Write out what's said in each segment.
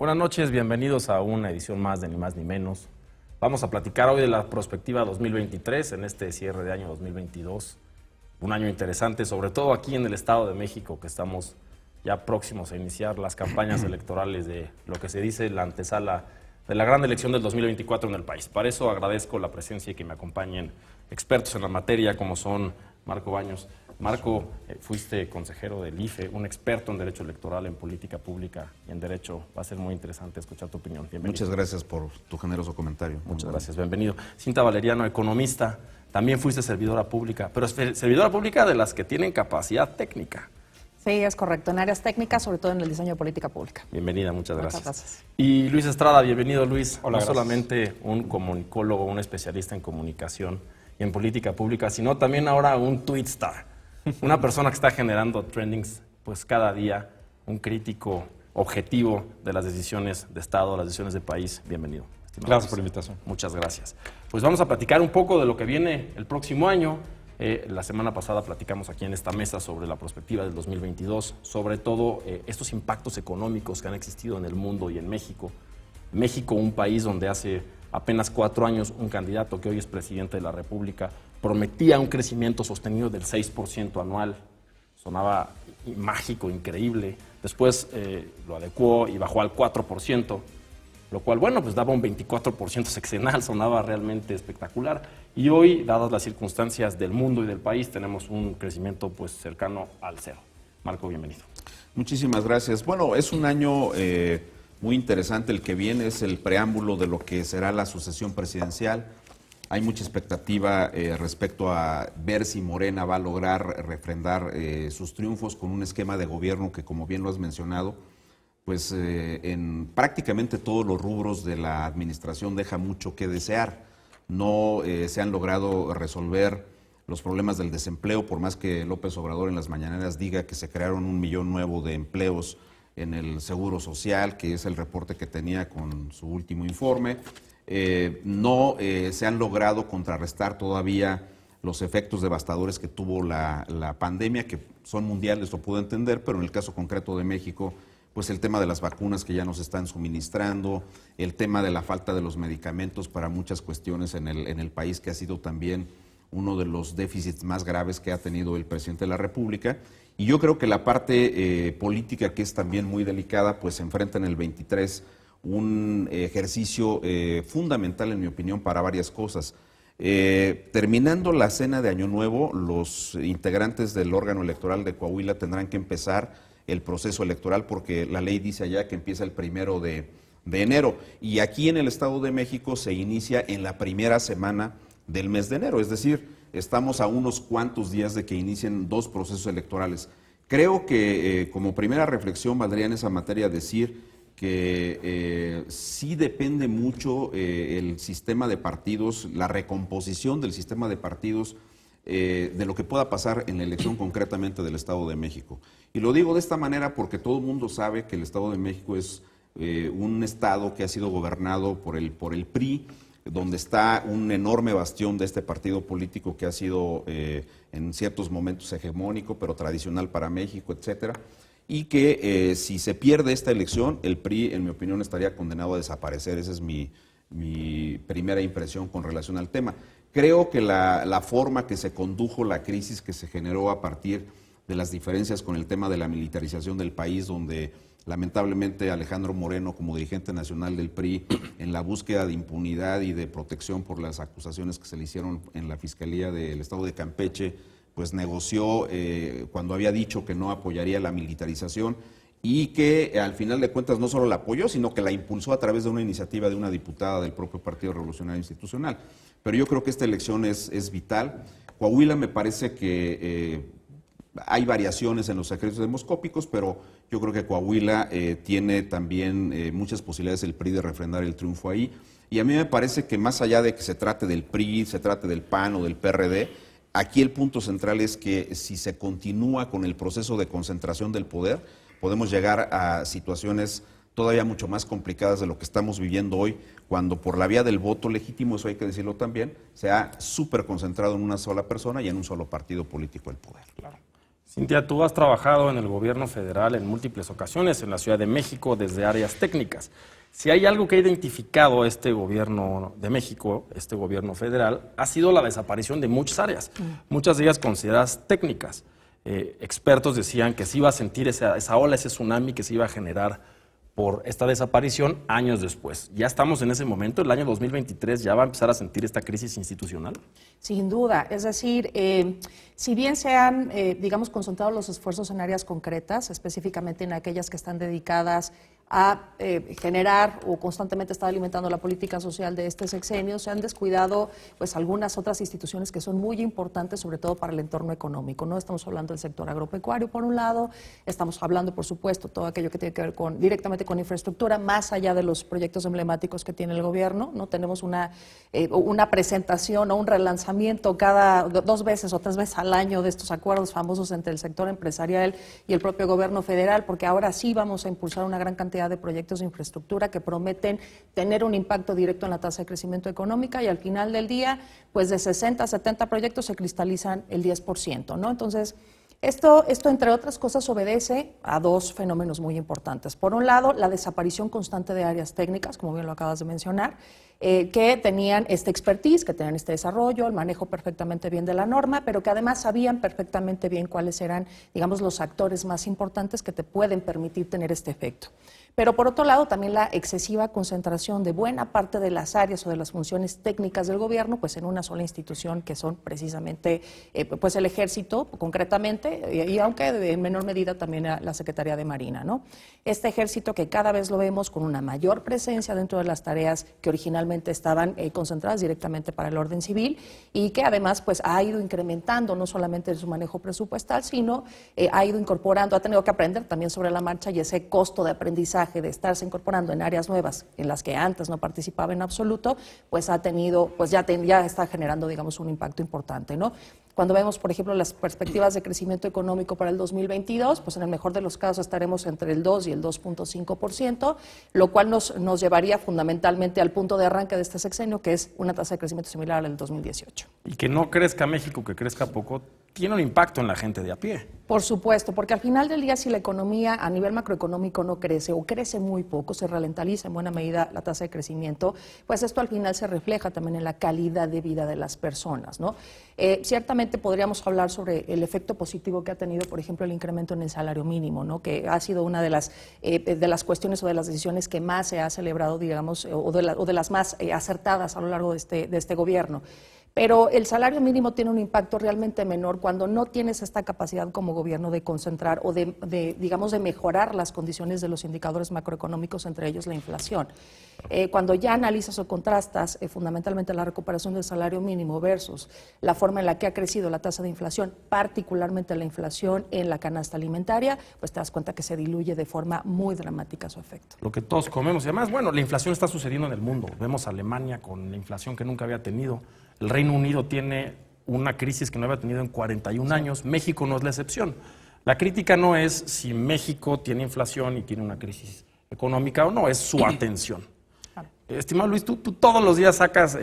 Buenas noches, bienvenidos a una edición más de Ni Más Ni Menos. Vamos a platicar hoy de la prospectiva 2023 en este cierre de año 2022. Un año interesante, sobre todo aquí en el Estado de México, que estamos ya próximos a iniciar las campañas electorales de lo que se dice la antesala de la gran elección del 2024 en el país. Para eso agradezco la presencia y que me acompañen expertos en la materia como son Marco Baños. Marco, fuiste consejero del IFE, un experto en derecho electoral, en política pública y en derecho. Va a ser muy interesante escuchar tu opinión. Bienvenido. Muchas gracias por tu generoso comentario. Muchas gracias, bienvenido. Cinta Valeriano, economista, también fuiste servidora pública, pero servidora pública de las que tienen capacidad técnica. Sí, es correcto, en áreas técnicas, sobre todo en el diseño de política pública. Bienvenida, muchas gracias. Muchas gracias. Y Luis Estrada, bienvenido Luis. Hola, no gracias. solamente un comunicólogo, un especialista en comunicación y en política pública, sino también ahora un tweetstar. Una persona que está generando trendings pues cada día, un crítico objetivo de las decisiones de Estado, las decisiones de país. Bienvenido. Gracias por la invitación. Muchas gracias. Pues vamos a platicar un poco de lo que viene el próximo año. La semana pasada platicamos aquí en esta mesa sobre la perspectiva del 2022, sobre todo estos impactos económicos que han existido en el mundo y en México. México, un país donde hace apenas 4 años un candidato que hoy es presidente de la República prometía un crecimiento sostenido del 6% anual. Sonaba mágico, increíble. Después lo adecuó y bajó al 4%, lo cual, bueno, pues daba un 24% sexenal, sonaba realmente espectacular. Y hoy, dadas las circunstancias del mundo y del país, tenemos un crecimiento pues cercano al cero. Marco, bienvenido. Muchísimas gracias. Bueno, es un año muy interesante el que viene, es el preámbulo de lo que será la sucesión presidencial. Hay mucha expectativa respecto a ver si Morena va a lograr refrendar sus triunfos con un esquema de gobierno que, como bien lo has mencionado, pues en prácticamente todos los rubros de la administración deja mucho que desear. No se han logrado resolver los problemas del desempleo, por más que López Obrador en las mañaneras diga que se crearon 1 millón nuevo de empleos en el Seguro Social, que es el reporte que tenía con su último informe. No se han logrado contrarrestar todavía los efectos devastadores que tuvo la pandemia, que son mundiales, lo puedo entender, pero en el caso concreto de México, pues el tema de las vacunas que ya nos están suministrando, el tema de la falta de los medicamentos para muchas cuestiones en el país, que ha sido también uno de los déficits más graves que ha tenido el presidente de la República. Y yo creo que la parte política, que es también muy delicada, pues se enfrenta en el 23 un ejercicio fundamental, en mi opinión, para varias cosas. Terminando la cena de Año Nuevo, los integrantes del órgano electoral de Coahuila tendrán que empezar el proceso electoral, porque la ley dice allá que empieza el 1 de enero. Y aquí en el Estado de México se inicia en la primera semana del mes de enero, es decir, estamos a unos cuantos días de que inicien 2 procesos electorales. Creo que como primera reflexión valdría en esa materia decir que sí depende mucho el sistema de partidos, la recomposición del sistema de partidos, de lo que pueda pasar en la elección concretamente del Estado de México. Y lo digo de esta manera porque todo el mundo sabe que el Estado de México es un estado que ha sido gobernado por el PRI, donde está un enorme bastión de este partido político que ha sido en ciertos momentos hegemónico, pero tradicional para México, etcétera, y que si se pierde esta elección, el PRI, en mi opinión, estaría condenado a desaparecer. Esa es mi primera impresión con relación al tema. Creo que la forma que se condujo la crisis que se generó a partir de las diferencias con el tema de la militarización del país, donde lamentablemente Alejandro Moreno, como dirigente nacional del PRI, en la búsqueda de impunidad y de protección por las acusaciones que se le hicieron en la Fiscalía del Estado de Campeche, pues negoció cuando había dicho que no apoyaría la militarización, y que al final de cuentas no solo la apoyó, sino que la impulsó a través de una iniciativa de una diputada del propio Partido Revolucionario Institucional. Pero yo creo que esta elección es vital. Coahuila me parece que hay variaciones en los secretos demoscópicos, pero yo creo que Coahuila tiene también muchas posibilidades el PRI de refrendar el triunfo ahí. Y a mí me parece que más allá de que se trate del PRI, se trate del PAN o del PRD, aquí el punto central es que si se continúa con el proceso de concentración del poder, podemos llegar a situaciones todavía mucho más complicadas de lo que estamos viviendo hoy, cuando por la vía del voto legítimo, eso hay que decirlo también, se ha súper concentrado en una sola persona y en un solo partido político el poder. Claro. Cintia, tú has trabajado en el gobierno federal en múltiples ocasiones en la Ciudad de México desde áreas técnicas. Si hay algo que ha identificado este gobierno de México, este gobierno federal, ha sido la desaparición de muchas áreas, muchas de ellas consideradas técnicas. Expertos decían que se iba a sentir esa ola, ese tsunami que se iba a generar por esta desaparición años después. Ya estamos en ese momento, el año 2023 ya va a empezar a sentir esta crisis institucional. Sin duda, es decir, si bien se han, digamos, concentrado los esfuerzos en áreas concretas, específicamente en aquellas que están dedicadas a generar o constantemente estar alimentando la política social de este sexenio, se han descuidado pues algunas otras instituciones que son muy importantes, sobre todo para el entorno económico, ¿no? Estamos hablando del sector agropecuario, por un lado, estamos hablando, por supuesto, todo aquello que tiene que ver directamente con infraestructura, más allá de los proyectos emblemáticos que tiene el gobierno, ¿no? Tenemos una presentación o un relanzamiento cada 2 veces o 3 veces al año de estos acuerdos famosos entre el sector empresarial y el propio gobierno federal, porque ahora sí vamos a impulsar una gran cantidad de proyectos de infraestructura que prometen tener un impacto directo en la tasa de crecimiento económica y al final del día, pues de 60 a 70 proyectos se cristalizan el 10%, ¿no? Entonces, esto, entre otras cosas, obedece a 2 fenómenos muy importantes. Por un lado, la desaparición constante de áreas técnicas, como bien lo acabas de mencionar, que tenían este expertise, que tenían este desarrollo, el manejo perfectamente bien de la norma, pero que además sabían perfectamente bien cuáles eran, digamos, los actores más importantes que te pueden permitir tener este efecto. Pero por otro lado, también la excesiva concentración de buena parte de las áreas o de las funciones técnicas del gobierno, pues en una sola institución que son precisamente pues el Ejército, concretamente, y aunque en menor medida también la Secretaría de Marina, ¿no? Este Ejército que cada vez lo vemos con una mayor presencia dentro de las tareas que originalmente estaban concentradas directamente para el orden civil y que además pues ha ido incrementando no solamente su manejo presupuestal, sino ha ido incorporando, ha tenido que aprender también sobre la marcha y ese costo de aprendizaje de estarse incorporando en áreas nuevas en las que antes no participaba en absoluto, pues ha tenido, pues ya está generando, digamos, un impacto importante, ¿no? Cuando vemos, por ejemplo, las perspectivas de crecimiento económico para el 2022, pues en el mejor de los casos estaremos entre el 2 y el 2.5%, lo cual nos llevaría fundamentalmente al punto de arranque de este sexenio, que es una tasa de crecimiento similar al del 2018. Y que no crezca México, que crezca poco, tiene un impacto en la gente de a pie. Por supuesto, porque al final del día, si la economía a nivel macroeconómico no crece o crece muy poco, se ralentiza en buena medida la tasa de crecimiento, pues esto al final se refleja también en la calidad de vida de las personas, ¿no? Ciertamente podríamos hablar sobre el efecto positivo que ha tenido, por ejemplo, el incremento en el salario mínimo, ¿no? Que ha sido una de las cuestiones o de las decisiones que más se ha celebrado, digamos, o de las más acertadas a lo largo de este gobierno. Pero el salario mínimo tiene un impacto realmente menor cuando no tienes esta capacidad como gobierno de concentrar o digamos, de mejorar las condiciones de los indicadores macroeconómicos, entre ellos la inflación. Cuando ya analizas o contrastas fundamentalmente la recuperación del salario mínimo versus la forma en la que ha crecido la tasa de inflación, particularmente la inflación en la canasta alimentaria, pues te das cuenta que se diluye de forma muy dramática su efecto. Lo que todos comemos y además, bueno, la inflación está sucediendo en el mundo. Vemos a Alemania con la inflación que nunca había tenido. El Reino Unido tiene una crisis que no había tenido en 41 años. México no es la excepción. La crítica no es si México tiene inflación y tiene una crisis económica o no, es su atención. Estimado Luis, tú todos los días sacas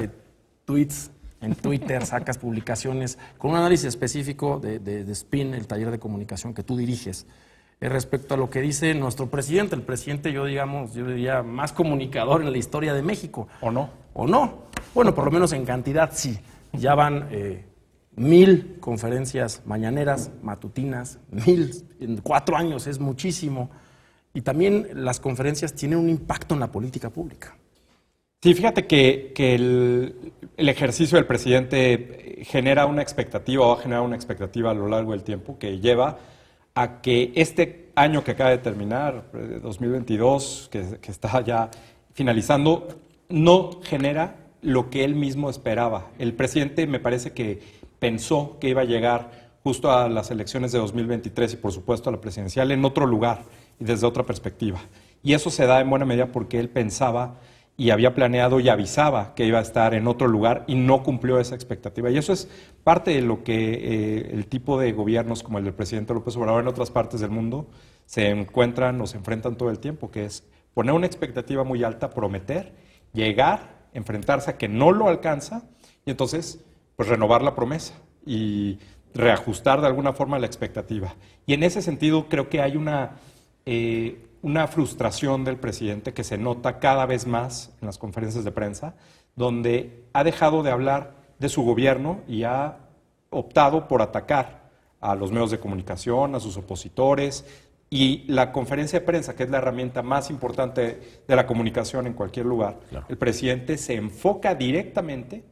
tweets en Twitter, sacas publicaciones con un análisis específico de SPIN, el taller de comunicación que tú diriges, respecto a lo que dice nuestro presidente. El presidente, yo diría, más comunicador en la historia de México. ¿O no? ¿O no? Bueno, por lo menos en cantidad sí. Ya van 1000 conferencias mañaneras, matutinas, 1000 en 4 años, es muchísimo. Y también las conferencias tienen un impacto en la política pública. Sí, fíjate que el ejercicio del presidente genera una expectativa o va a generar una expectativa a lo largo del tiempo que lleva a que este año que acaba de terminar, 2022, que está ya finalizando, no genera lo que él mismo esperaba. El presidente me parece que pensó que iba a llegar justo a las elecciones de 2023 y por supuesto a la presidencial en otro lugar y desde otra perspectiva. Y eso se da en buena medida porque él pensaba y había planeado y avisaba que iba a estar en otro lugar y no cumplió esa expectativa. Y eso es parte de lo que el tipo de gobiernos como el del presidente López Obrador en otras partes del mundo se encuentran o se enfrentan todo el tiempo, que es poner una expectativa muy alta, prometer, llegar, enfrentarse a que no lo alcanza y entonces pues renovar la promesa y reajustar de alguna forma la expectativa. Y en ese sentido creo que hay una frustración del presidente que se nota cada vez más en las conferencias de prensa, donde ha dejado de hablar de su gobierno y ha optado por atacar a los medios de comunicación, a sus opositores, y la conferencia de prensa, que es la herramienta más importante de la comunicación en cualquier lugar, claro, el presidente se enfoca directamente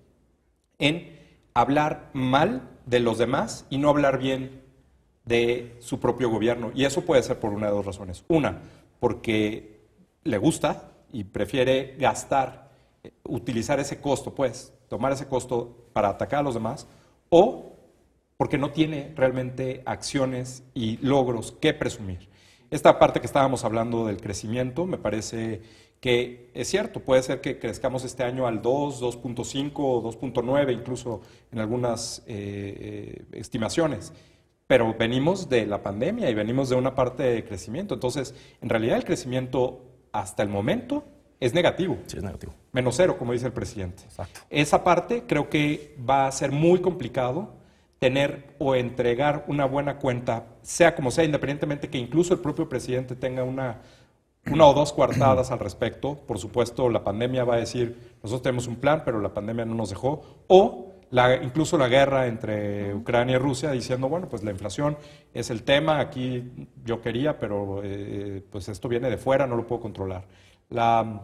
en hablar mal de los demás y no hablar bien de su propio gobierno. Y eso puede ser por una de dos razones. Una, porque le gusta y prefiere utilizar ese costo, tomar ese costo para atacar a los demás, o porque no tiene realmente acciones y logros que presumir. Esta parte que estábamos hablando del crecimiento, me parece que es cierto, puede ser que crezcamos este año al 2, 2.5 o 2.9, incluso en algunas estimaciones, pero venimos de la pandemia y venimos de una parte de crecimiento. Entonces, en realidad el crecimiento hasta el momento es negativo. Sí, es negativo. -0, como dice el presidente. Exacto. Esa parte creo que va a ser muy complicado tener o entregar una buena cuenta, sea como sea, independientemente que incluso el propio presidente tenga una o dos coartadas al respecto. Por supuesto, la pandemia va a decir, nosotros tenemos un plan, pero la pandemia no nos dejó. O incluso la guerra entre Ucrania y Rusia diciendo, bueno, pues la inflación es el tema, aquí yo quería, pero pues esto viene de fuera, no lo puedo controlar. La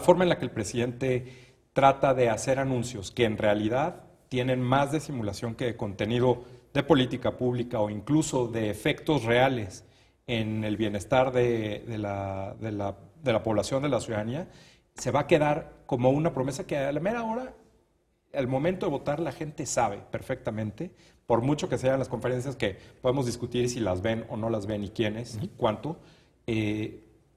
forma en la que el presidente trata de hacer anuncios que en realidad tienen más de simulación que de contenido de política pública o incluso de efectos reales en el bienestar de la población, de la ciudadanía, se va a quedar como una promesa que a la mera hora, al momento de votar, la gente sabe perfectamente, por mucho que sean las conferencias que podemos discutir si las ven o no las ven y quiénes y cuánto,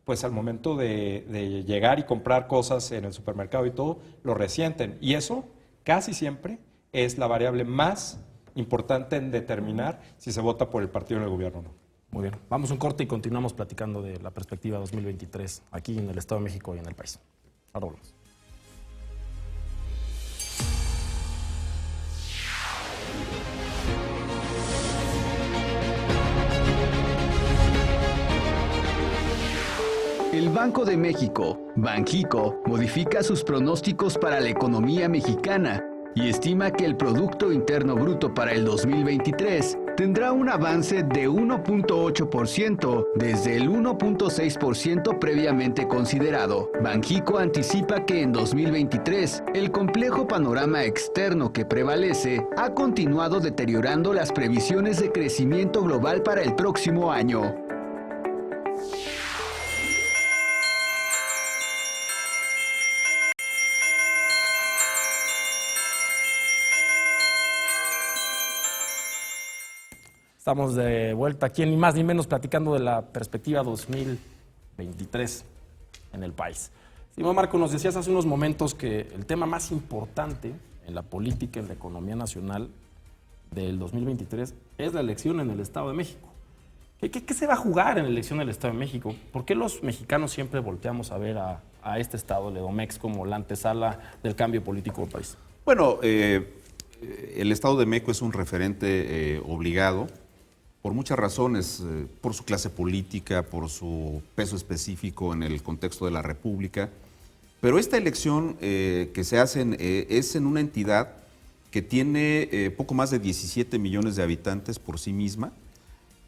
pues al momento de llegar y comprar cosas en el supermercado y todo, lo resienten. Y eso casi siempre es la variable más importante en determinar si se vota por el partido en el gobierno o no. Muy bien. Vamos a un corte y continuamos platicando de la perspectiva 2023 aquí en el Estado de México y en el país. Ahora volvemos. El Banco de México, Banxico, modifica sus pronósticos para la economía mexicana y estima que el Producto Interno Bruto para el 2023 tendrá un avance de 1.8% desde el 1.6% previamente considerado. Banxico anticipa que en 2023 el complejo panorama externo que prevalece ha continuado deteriorando las previsiones de crecimiento global para el próximo año. Estamos de vuelta aquí, ni más ni menos, platicando de la perspectiva 2023 en el país. Estimado Marco, nos decías hace unos momentos que el tema más importante en la política, en la economía nacional del 2023 es la elección en el Estado de México. ¿Qué se va a jugar en la elección del Estado de México? ¿Por qué los mexicanos siempre volteamos a ver a este Estado, el Edomex, como la antesala del cambio político del país? Bueno, el Estado de México es un referente obligado por muchas razones, por su clase política, por su peso específico en el contexto de la República. Pero esta elección que se hace es en una entidad que tiene poco más de 17 millones de habitantes por sí misma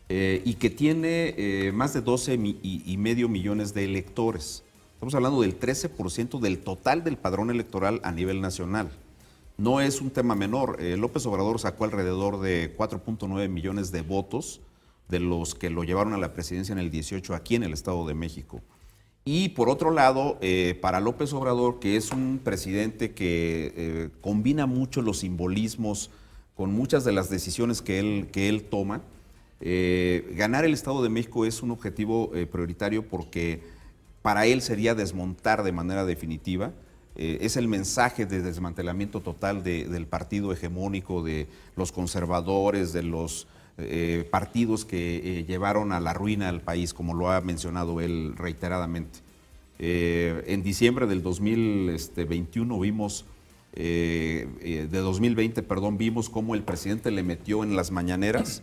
y que tiene más de 12,5 millones de electores. Estamos hablando del 13% del total del padrón electoral a nivel nacional. No es un tema menor. López Obrador sacó alrededor de 4.9 millones de votos de los que lo llevaron a la presidencia en el 18 aquí en el Estado de México. Y por otro lado, para López Obrador, que es un presidente que combina mucho los simbolismos con muchas de las decisiones que él toma, ganar el Estado de México es un objetivo prioritario porque para él sería desmontar de manera definitiva. Es el mensaje de desmantelamiento total del partido hegemónico, de los conservadores, de los partidos que llevaron a la ruina al país, como lo ha mencionado él reiteradamente. En diciembre del 2021 vimos de 2020, perdón, vimos cómo el presidente le metió en las mañaneras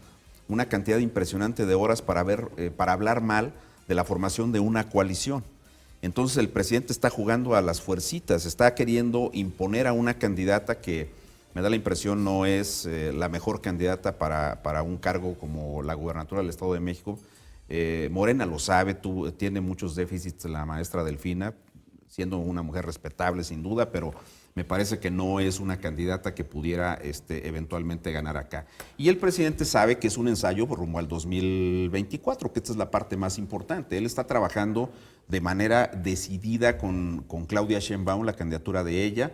una cantidad impresionante de horas para hablar mal de la formación de una coalición. Entonces el presidente está jugando a las fuercitas, está queriendo imponer a una candidata que me da la impresión no es la mejor candidata para un cargo como la gubernatura del Estado de México. Morena lo sabe, tiene muchos déficits la maestra Delfina, siendo una mujer respetable sin duda, pero me parece que no es una candidata que pudiera eventualmente ganar acá. Y el presidente sabe que es un ensayo rumbo al 2024, que esta es la parte más importante. Él está trabajando de manera decidida con Claudia Sheinbaum, la candidatura de ella.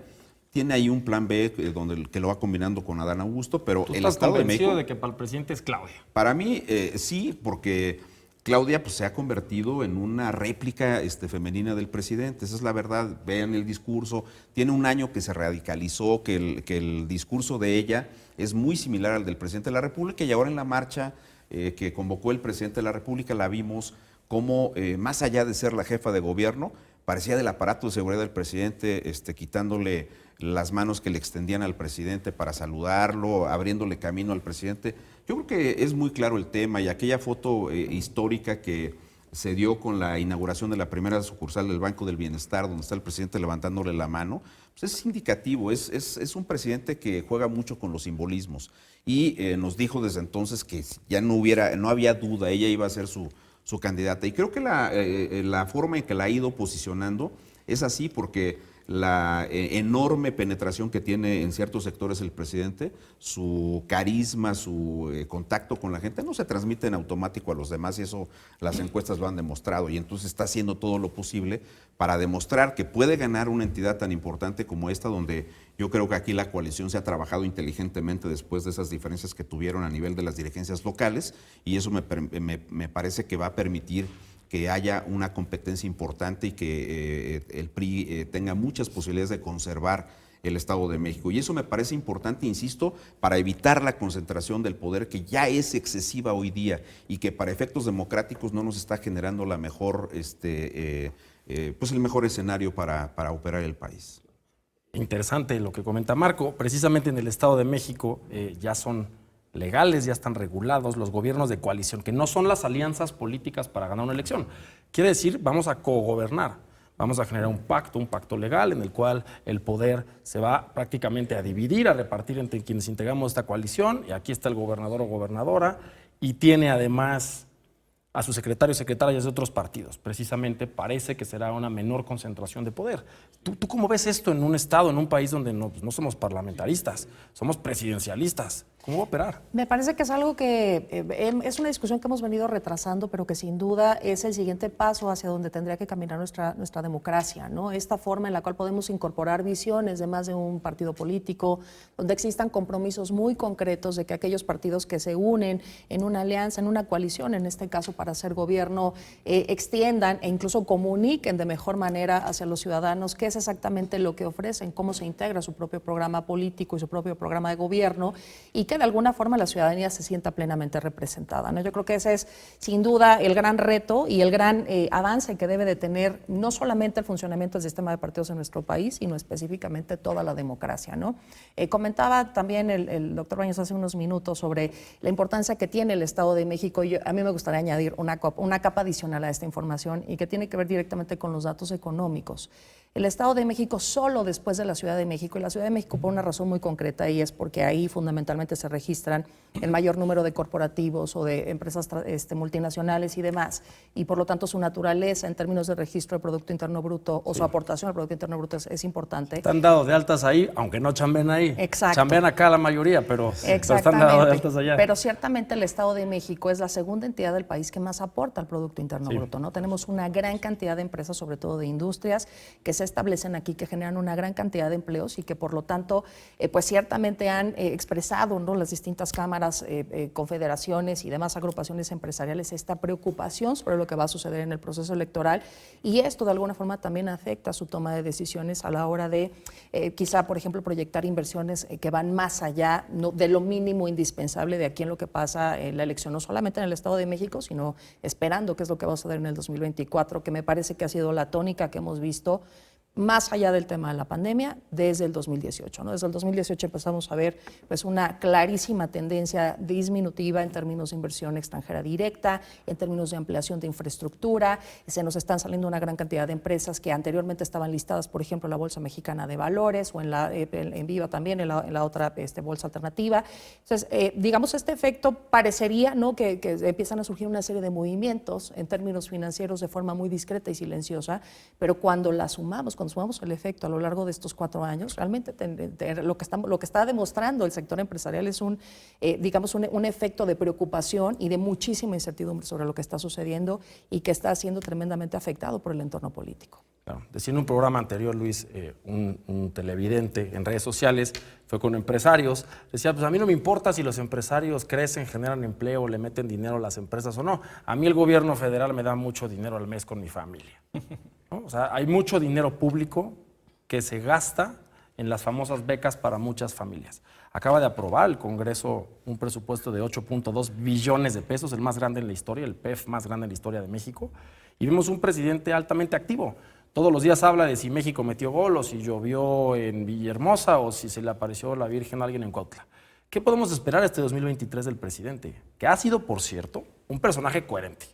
Tiene ahí un plan B que lo va combinando con Adán Augusto, pero ¿Tú el estás Estado de convencido México, de que para el presidente es Claudia? para mí sí, porque Claudia pues, se ha convertido en una réplica femenina del presidente, esa es la verdad. Vean el discurso, tiene un año que se radicalizó, que el discurso de ella es muy similar al del presidente de la República, y ahora en la marcha que convocó el presidente de la República la vimos como, más allá de ser la jefa de gobierno, parecía del aparato de seguridad del presidente, quitándole las manos que le extendían al presidente para saludarlo, abriéndole camino al presidente. Yo creo que es muy claro el tema, y aquella foto histórica que se dio con la inauguración de la primera sucursal del Banco del Bienestar, donde está el presidente levantándole la mano, pues es indicativo, es un presidente que juega mucho con los simbolismos, y nos dijo desde entonces que ya no había duda, ella iba a ser su candidata. Y creo que la forma en que la ha ido posicionando es así, porque la enorme penetración que tiene en ciertos sectores el presidente, su carisma, su contacto con la gente, no se transmite en automático a los demás, y eso las encuestas lo han demostrado. Y entonces está haciendo todo lo posible para demostrar que puede ganar una entidad tan importante como esta, donde yo creo que aquí la coalición se ha trabajado inteligentemente después de esas diferencias que tuvieron a nivel de las dirigencias locales, y eso me parece que va a permitir que haya una competencia importante y que el PRI tenga muchas posibilidades de conservar el Estado de México. Y eso me parece importante, insisto, para evitar la concentración del poder, que ya es excesiva hoy día y que para efectos democráticos no nos está generando la mejor, pues el mejor escenario para operar el país. Interesante lo que comenta Marco. Precisamente en el Estado de México ya son legales, ya están regulados los gobiernos de coalición, que no son las alianzas políticas para ganar una elección. Quiere decir, vamos a cogobernar, vamos a generar un pacto legal en el cual el poder se va prácticamente a dividir, a repartir entre quienes integramos esta coalición, y aquí está el gobernador o gobernadora, y tiene además a sus secretarios y secretarias de otros partidos. Precisamente parece que será una menor concentración de poder. ¿Tú cómo ves esto en un estado, en un país donde no somos parlamentaristas, somos presidencialistas? ¿Cómo va a operar? Me parece que es algo que es una discusión que hemos venido retrasando, pero que sin duda es el siguiente paso hacia donde tendría que caminar nuestra democracia, ¿no? Esta forma en la cual podemos incorporar visiones de más de un partido político, donde existan compromisos muy concretos de que aquellos partidos que se unen en una alianza, en una coalición, en este caso para hacer gobierno, extiendan e incluso comuniquen de mejor manera hacia los ciudadanos qué es exactamente lo que ofrecen, cómo se integra su propio programa político y su propio programa de gobierno, y que de alguna forma la ciudadanía se sienta plenamente representada, ¿no? Yo creo que ese es sin duda el gran reto y el gran avance que debe de tener no solamente el funcionamiento del sistema de partidos en nuestro país, sino específicamente toda la democracia, ¿no? Comentaba también el doctor Baños hace unos minutos sobre la importancia que tiene el Estado de México, y a mí me gustaría añadir una capa adicional a esta información, y que tiene que ver directamente con los datos económicos. El Estado de México, solo después de la Ciudad de México, y la Ciudad de México por una razón muy concreta, y es porque ahí fundamentalmente se registran el mayor número de corporativos o de empresas multinacionales y demás, y por lo tanto su naturaleza en términos de registro de Producto Interno Bruto o su aportación al Producto Interno Bruto es importante. Están dados de altas ahí, aunque no chambean ahí. Exacto. Chambean acá la mayoría, pero están dados de altas allá. Pero ciertamente el Estado de México es la segunda entidad del país que más aporta al Producto Interno Bruto, ¿no? Tenemos una gran cantidad de empresas, sobre todo de industrias, que se establecen aquí, que generan una gran cantidad de empleos y que por lo tanto, pues ciertamente han expresado, ¿no?, las distintas cámaras, confederaciones y demás agrupaciones empresariales esta preocupación sobre lo que va a suceder en el proceso electoral, y esto de alguna forma también afecta su toma de decisiones a la hora de quizá, por ejemplo, proyectar inversiones que van más allá, ¿no?, de lo mínimo indispensable de aquí en lo que pasa en la elección, no solamente en el Estado de México, sino esperando qué es lo que va a suceder en el 2024, que me parece que ha sido la tónica que hemos visto más allá del tema de la pandemia, desde el 2018, ¿no? Desde el 2018 empezamos a ver pues, una clarísima tendencia disminutiva en términos de inversión extranjera directa, en términos de ampliación de infraestructura. Se nos están saliendo una gran cantidad de empresas que anteriormente estaban listadas, por ejemplo, en la Bolsa Mexicana de Valores o en Viva también, en la otra bolsa alternativa. Entonces, digamos, este efecto parecería, ¿no?, que empiezan a surgir una serie de movimientos en términos financieros de forma muy discreta y silenciosa, pero cuando sumamos el efecto a lo largo de estos 4 años, realmente lo que está demostrando el sector empresarial es un efecto de preocupación y de muchísima incertidumbre sobre lo que está sucediendo y que está siendo tremendamente afectado por el entorno político. Claro. Decía en un programa anterior, Luis, un televidente en redes sociales, fue con empresarios, decía, pues a mí no me importa si los empresarios crecen, generan empleo, le meten dinero a las empresas o no. A mí el gobierno federal me da mucho dinero al mes con mi familia, ¿no? O sea, hay mucho dinero público que se gasta en las famosas becas para muchas familias. Acaba de aprobar el Congreso un presupuesto de 8.2 billones de pesos, el más grande en la historia, el PEF más grande en la historia de México, y vemos un presidente altamente activo. Todos los días habla de si México metió gol o si llovió en Villahermosa o si se le apareció la Virgen a alguien en Cuautla. ¿Qué podemos esperar este 2023 del presidente? Que ha sido, por cierto, un personaje coherente.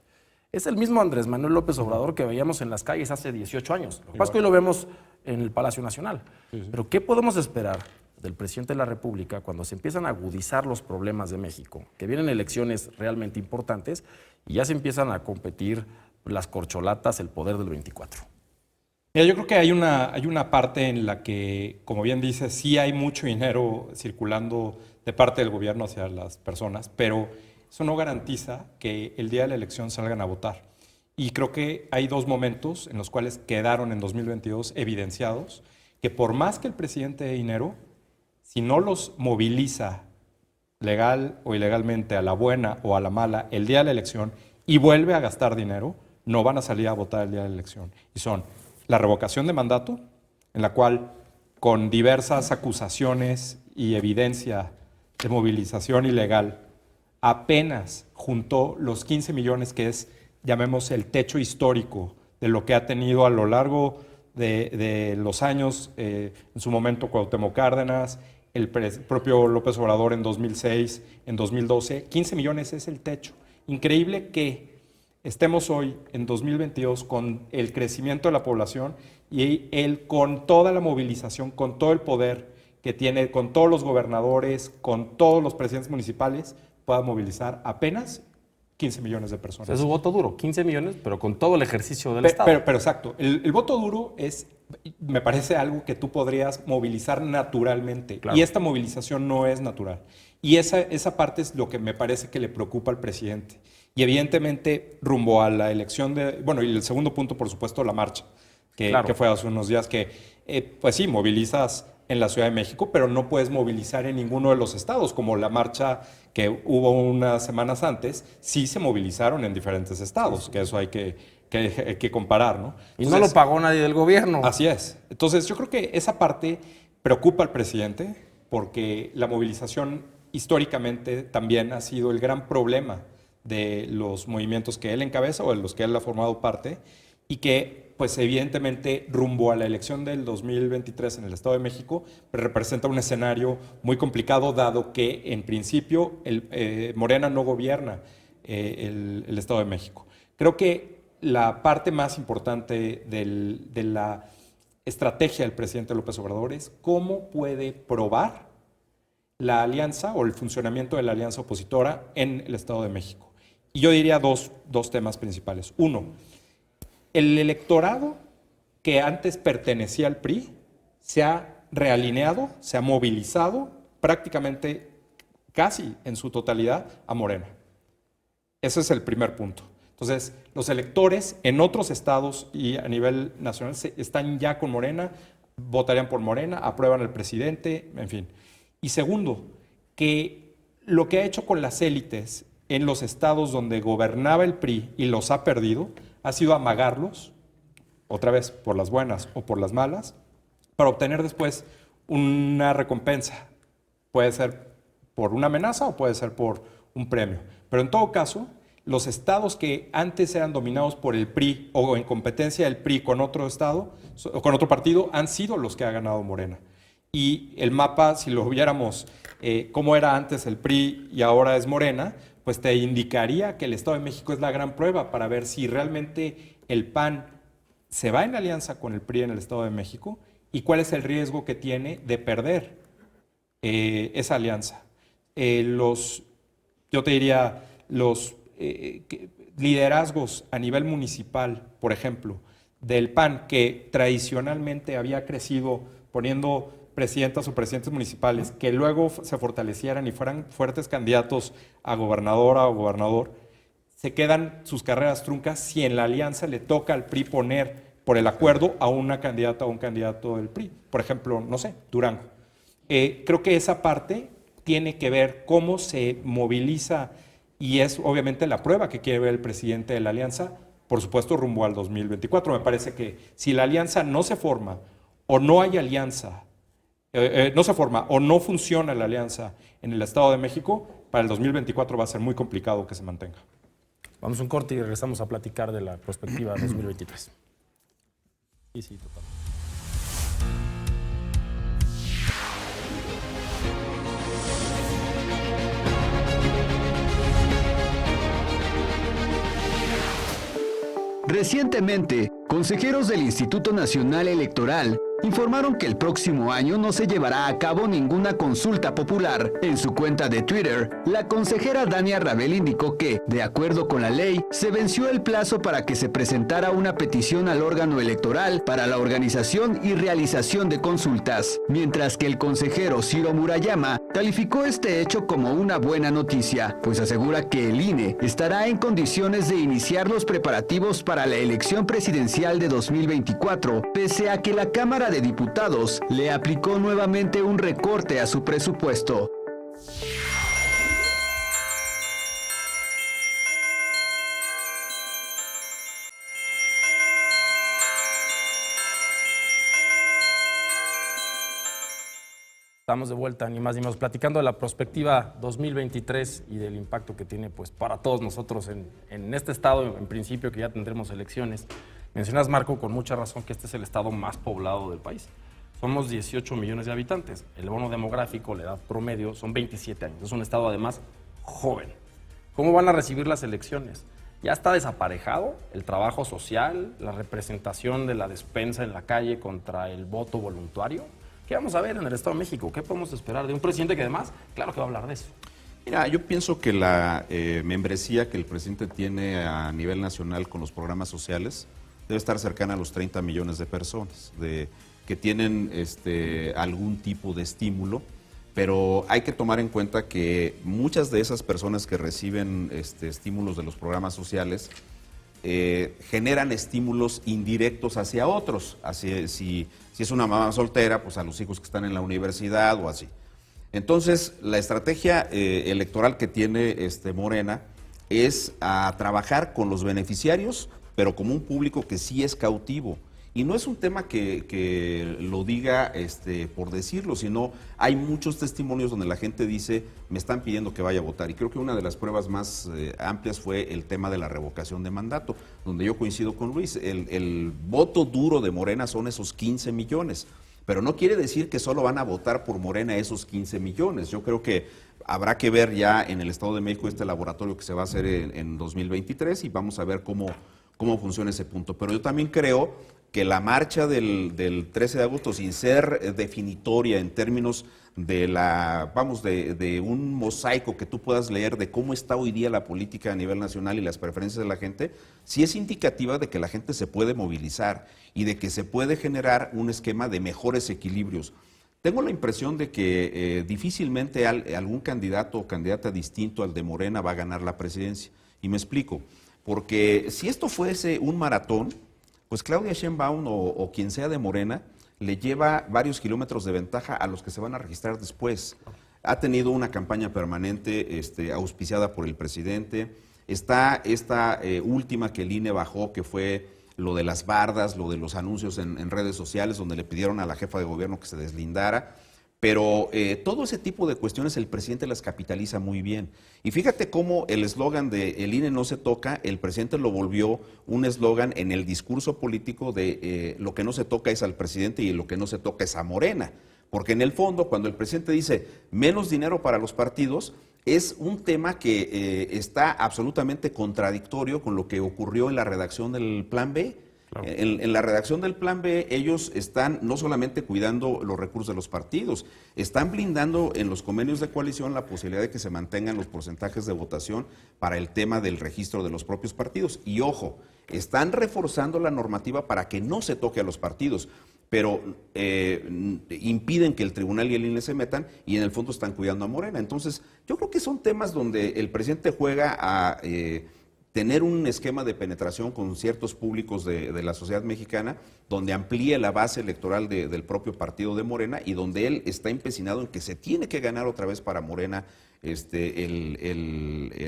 Es el mismo Andrés Manuel López Obrador que veíamos en las calles hace 18 años. Lo que pasa es que hoy lo vemos en el Palacio Nacional. Sí. Pero ¿qué podemos esperar del presidente de la República cuando se empiezan a agudizar los problemas de México? Que vienen elecciones realmente importantes y ya se empiezan a competir las corcholatas, el poder del 24. Mira, yo creo que hay una parte en la que, como bien dices, sí hay mucho dinero circulando de parte del gobierno hacia las personas, pero eso no garantiza que el día de la elección salgan a votar. Y creo que hay 2 momentos en los cuales quedaron en 2022 evidenciados que por más que el presidente dé dinero, si no los moviliza legal o ilegalmente a la buena o a la mala el día de la elección y vuelve a gastar dinero, no van a salir a votar el día de la elección. Y son la revocación de mandato, en la cual con diversas acusaciones y evidencia de movilización ilegal, apenas juntó los 15 millones que es, llamemos, el techo histórico de lo que ha tenido a lo largo de los años, en su momento Cuauhtémoc Cárdenas, el propio López Obrador en 2006, en 2012, 15 millones es el techo. Increíble que estemos hoy en 2022 con el crecimiento de la población y él con toda la movilización, con todo el poder que tiene, con todos los gobernadores, con todos los presidentes municipales, pueda movilizar apenas 15 millones de personas. Es un voto duro, 15 millones, pero con todo el ejercicio del Estado. Pero exacto, el voto duro me parece algo que tú podrías movilizar naturalmente. Claro. Y esta movilización no es natural. Y esa parte es lo que me parece que le preocupa al presidente. Y evidentemente, rumbo a la elección y el segundo punto, por supuesto, la marcha, que fue hace unos días, que pues sí, movilizas en la Ciudad de México, pero no puedes movilizar en ninguno de los estados, como la marcha que hubo unas semanas antes, sí se movilizaron en diferentes estados, sí. Que eso hay que comparar, ¿no? Y entonces, no lo pagó nadie del gobierno. Así es. Entonces, yo creo que esa parte preocupa al presidente, porque la movilización históricamente también ha sido el gran problema de los movimientos que él encabeza o de los que él ha formado parte, y que pues evidentemente rumbo a la elección del 2023 en el Estado de México representa un escenario muy complicado, dado que en principio Morena no gobierna el Estado de México. Creo que la parte más importante de la estrategia del presidente López Obrador es cómo puede probar la alianza o el funcionamiento de la alianza opositora en el Estado de México. Y yo diría dos temas principales. Uno, el electorado que antes pertenecía al PRI se ha realineado, se ha movilizado prácticamente casi en su totalidad a Morena. Ese es el primer punto. Entonces, los electores en otros estados y a nivel nacional están ya con Morena, votarían por Morena, aprueban al presidente, en fin. Y segundo, que lo que ha hecho con las élites en los estados donde gobernaba el PRI y los ha perdido, ha sido amagarlos, otra vez por las buenas o por las malas, para obtener después una recompensa. Puede ser por una amenaza o puede ser por un premio. Pero en todo caso, los estados que antes eran dominados por el PRI o en competencia del PRI con otro estado o con otro partido han sido los que ha ganado Morena. Y el mapa, si lo viéramos cómo era antes el PRI y ahora es Morena, pues te indicaría que el Estado de México es la gran prueba para ver si realmente el PAN se va en alianza con el PRI en el Estado de México y cuál es el riesgo que tiene de perder esa alianza. Yo te diría, los liderazgos a nivel municipal, por ejemplo, del PAN, que tradicionalmente había crecido poniendo presidentas o presidentes municipales, que luego se fortalecieran y fueran fuertes candidatos a gobernadora o gobernador, se quedan sus carreras truncas si en la alianza le toca al PRI poner por el acuerdo a una candidata o un candidato del PRI. Por ejemplo, no sé, Durango. Creo que esa parte tiene que ver cómo se moviliza y es obviamente la prueba que quiere ver el presidente de la alianza, por supuesto rumbo al 2024. Me parece que si la alianza no se forma o no hay alianza, no se forma o no funciona la alianza en el Estado de México, para el 2024 va a ser muy complicado que se mantenga. Vamos a un corte y regresamos a platicar de la perspectiva 2023. Sí, total. Recientemente, consejeros del Instituto Nacional Electoral informaron que el próximo año no se llevará a cabo ninguna consulta popular. En su cuenta de Twitter, la consejera Dania Rabel indicó que, de acuerdo con la ley, se venció el plazo para que se presentara una petición al órgano electoral para la organización y realización de consultas, mientras que el consejero Ciro Murayama calificó este hecho como una buena noticia, pues asegura que el INE estará en condiciones de iniciar los preparativos para la elección presidencial de 2024, pese a que la Cámara de Diputados le aplicó nuevamente un recorte a su presupuesto. Estamos de vuelta, ni más ni menos, platicando de la perspectiva 2023 y del impacto que tiene pues, para todos nosotros en este estado, en principio que ya tendremos elecciones. Mencionas, Marco, con mucha razón que este es el estado más poblado del país. Somos 18 millones de habitantes. El bono demográfico, la edad promedio, son 27 años. Es un estado, además, joven. ¿Cómo van a recibir las elecciones? Ya está desaparejado el trabajo social, la representación de la despensa en la calle contra el voto voluntario. ¿Qué vamos a ver en el Estado de México? ¿Qué podemos esperar de un presidente que, además, claro que va a hablar de eso? Mira, yo pienso que la membresía que el presidente tiene a nivel nacional con los programas sociales debe estar cercana a los 30 millones de personas que tienen algún tipo de estímulo, pero hay que tomar en cuenta que muchas de esas personas que reciben estímulos de los programas sociales generan estímulos indirectos hacia otros, si es una mamá soltera, pues a los hijos que están en la universidad o así. Entonces, la estrategia electoral que tiene Morena es a trabajar con los beneficiarios, pero como un público que sí es cautivo. Y no es un tema que lo diga por decirlo, sino hay muchos testimonios donde la gente dice, me están pidiendo que vaya a votar. Y creo que una de las pruebas más amplias fue el tema de la revocación de mandato, donde yo coincido con Luis. El voto duro de Morena son esos 15 millones. Pero no quiere decir que solo van a votar por Morena esos 15 millones. Yo creo que habrá que ver ya en el Estado de México este laboratorio que se va a hacer en 2023 y vamos a ver cómo funciona ese punto. Pero yo también creo que la marcha del 13 de agosto, sin ser definitoria en términos de un mosaico que tú puedas leer de cómo está hoy día la política a nivel nacional y las preferencias de la gente, sí es indicativa de que la gente se puede movilizar y de que se puede generar un esquema de mejores equilibrios. Tengo la impresión de que difícilmente algún candidato o candidata distinto al de Morena va a ganar la presidencia. Y me explico, porque si esto fuese un maratón, pues Claudia Sheinbaum o quien sea de Morena le lleva varios kilómetros de ventaja a los que se van a registrar después. Ha tenido una campaña permanente auspiciada por el presidente. Está esta última que el INE bajó, que fue lo de las bardas, lo de los anuncios en redes sociales, donde le pidieron a la jefa de gobierno que se deslindara. Pero todo ese tipo de cuestiones el presidente las capitaliza muy bien. Y fíjate cómo el eslogan de "el INE no se toca", el presidente lo volvió un eslogan en el discurso político de lo que no se toca es al presidente y lo que no se toca es a Morena. Porque en el fondo, cuando el presidente dice menos dinero para los partidos, es un tema que está absolutamente contradictorio con lo que ocurrió en la redacción del Plan B. Claro. En la redacción del Plan B, ellos están no solamente cuidando los recursos de los partidos, están blindando en los convenios de coalición la posibilidad de que se mantengan los porcentajes de votación para el tema del registro de los propios partidos. Y ojo, están reforzando la normativa para que no se toque a los partidos, pero impiden que el tribunal y el INE se metan y en el fondo están cuidando a Morena. Entonces, yo creo que son temas donde el presidente juega a tener un esquema de penetración con ciertos públicos de la sociedad mexicana, donde amplíe la base electoral del propio partido de Morena y donde él está empecinado en que se tiene que ganar otra vez para Morena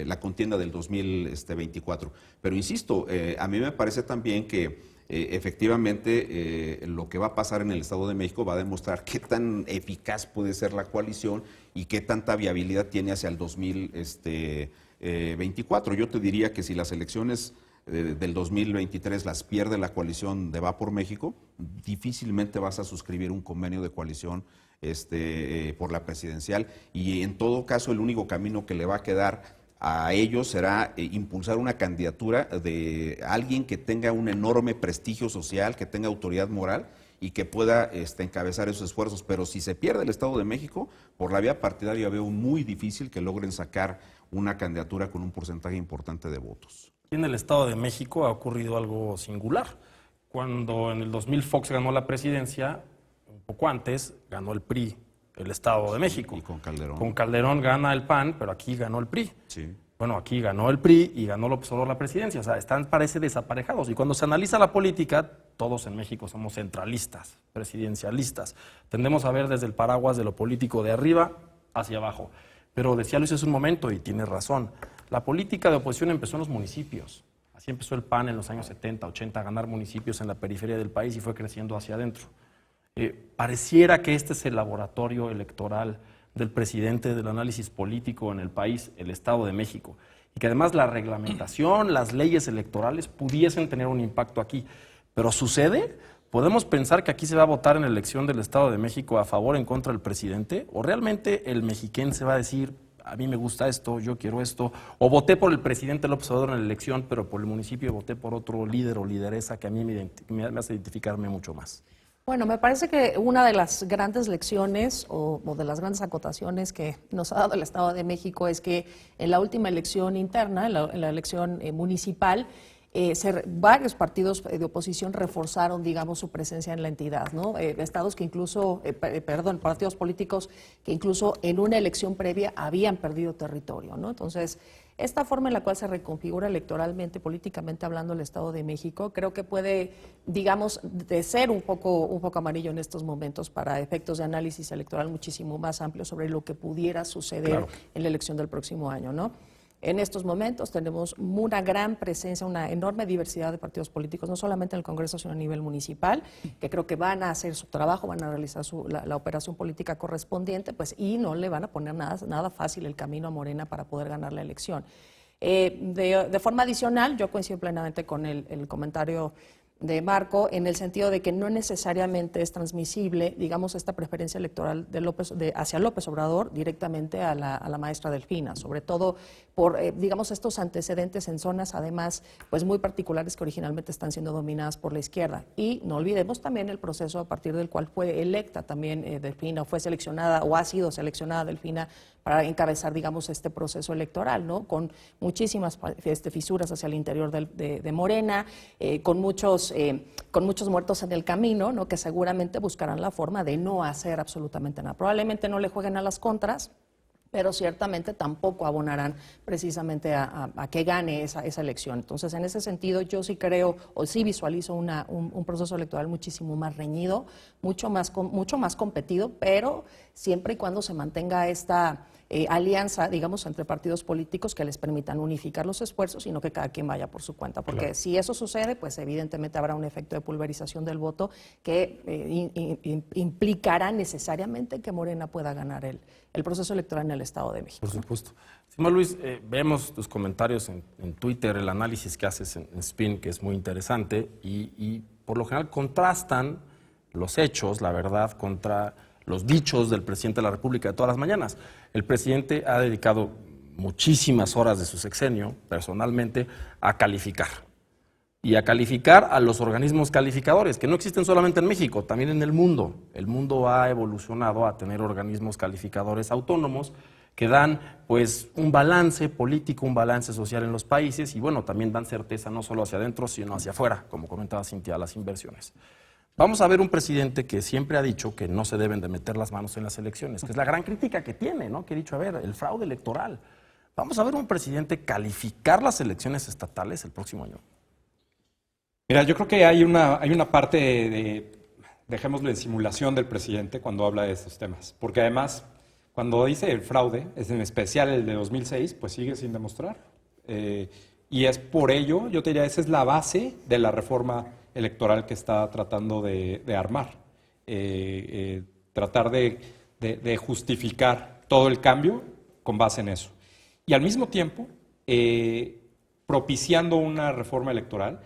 la contienda del 2024. Pero insisto, a mí me parece también que efectivamente lo que va a pasar en el Estado de México va a demostrar qué tan eficaz puede ser la coalición y qué tanta viabilidad tiene hacia el 2024. Yo te diría que si las elecciones del 2023 las pierde la coalición de Va por México, difícilmente vas a suscribir un convenio de coalición por la presidencial, y en todo caso el único camino que le va a quedar a ellos será impulsar una candidatura de alguien que tenga un enorme prestigio social, que tenga autoridad moral y que pueda encabezar esos esfuerzos. Pero si se pierde el Estado de México, por la vía partidaria veo muy difícil que logren sacar una candidatura con un porcentaje importante de votos. En el Estado de México ha ocurrido algo singular. Cuando en el 2000 Fox ganó la presidencia, un poco antes ganó el PRI el Estado de México. Y con Calderón. Con Calderón gana el PAN, pero aquí ganó el PRI. Sí. Bueno, aquí ganó el PRI y ganó López Obrador la presidencia. O sea, están, parece, desaparejados. Y cuando se analiza la política, todos en México somos centralistas, presidencialistas. Tendemos a ver desde el paraguas de lo político de arriba hacia abajo. Pero decía Luis hace un momento, y tiene razón, la política de oposición empezó en los municipios. Así empezó el PAN en los años 70, 80, a ganar municipios en la periferia del país y fue creciendo hacia adentro. Pareciera que este es el laboratorio electoral del presidente del análisis político en el país, el Estado de México, y que además la reglamentación, las leyes electorales pudiesen tener un impacto aquí. Pero ¿sucede? ¿Podemos pensar que aquí se va a votar en la elección del Estado de México a favor o en contra del presidente? ¿O realmente el mexiquense va a decir, a mí me gusta esto, yo quiero esto, o voté por el presidente López Obrador en la elección, pero por el municipio voté por otro líder o lideresa que a mí me hace identificarme mucho más? Bueno, me parece que una de las grandes lecciones o de las grandes acotaciones que nos ha dado el Estado de México es que en la última elección interna, en la elección municipal, varios partidos de oposición reforzaron, digamos, su presencia en la entidad, ¿no? Estados que incluso, partidos políticos que incluso en una elección previa habían perdido territorio, ¿no? Entonces, esta forma en la cual se reconfigura electoralmente, políticamente hablando, el Estado de México, creo que puede, digamos, de ser un poco amarillo en estos momentos para efectos de análisis electoral muchísimo más amplio sobre lo que pudiera suceder en la elección del próximo año, ¿no? En estos momentos tenemos una gran presencia, una enorme diversidad de partidos políticos, no solamente en el Congreso, sino a nivel municipal, que creo que van a hacer su trabajo, van a realizar la operación política correspondiente, pues, y no le van a poner nada fácil el camino a Morena para poder ganar la elección. De forma adicional, yo coincido plenamente con el comentario de Marco, en el sentido de que no necesariamente es transmisible, digamos, esta preferencia electoral hacia López Obrador directamente a la maestra Delfina, sobre todo por, digamos, estos antecedentes en zonas, además, pues muy particulares que originalmente están siendo dominadas por la izquierda. Y no olvidemos también el proceso a partir del cual fue electa también Delfina, o fue seleccionada, o ha sido seleccionada Delfina para encabezar, digamos, este proceso electoral, ¿no? Con muchísimas fisuras hacia el interior de Morena, con muchos muertos en el camino, ¿no? Que seguramente buscarán la forma de no hacer absolutamente nada. Probablemente no le jueguen a las contras, pero ciertamente tampoco abonarán precisamente a que gane esa elección. Entonces, en ese sentido, yo sí creo, o sí visualizo un proceso electoral muchísimo más reñido, mucho más competido, pero siempre y cuando se mantenga esta alianza, digamos, entre partidos políticos que les permitan unificar los esfuerzos y no que cada quien vaya por su cuenta. Porque claro, si eso sucede, pues evidentemente habrá un efecto de pulverización del voto que implicará necesariamente que Morena pueda ganar el proceso electoral en el Estado de México. Por supuesto. Estimado Luis, vemos tus comentarios en Twitter, el análisis que haces en Spin, que es muy interesante, y por lo general contrastan los hechos, la verdad, contra los dichos del presidente de la República de todas las mañanas. El presidente ha dedicado muchísimas horas de su sexenio, personalmente, a calificar. Y a calificar a los organismos calificadores, que no existen solamente en México, también en el mundo. El mundo ha evolucionado a tener organismos calificadores autónomos que dan pues un balance político, un balance social en los países y bueno, también dan certeza no solo hacia adentro, sino hacia afuera, como comentaba Cintia, las inversiones. Vamos a ver un presidente que siempre ha dicho que no se deben de meter las manos en las elecciones, que es la gran crítica que tiene, ¿no? Que ha dicho, a ver, el fraude electoral. Vamos a ver un presidente calificar las elecciones estatales el próximo año. Mira, yo creo que hay una parte dejémoslo de simulación del presidente cuando habla de estos temas, porque además, cuando dice el fraude, es en especial el de 2006, pues sigue sin demostrar. Y es por ello, yo te diría, esa es la base de la reforma electoral que está tratando de armar. Tratar de justificar todo el cambio con base en eso. Y al mismo tiempo, propiciando una reforma electoral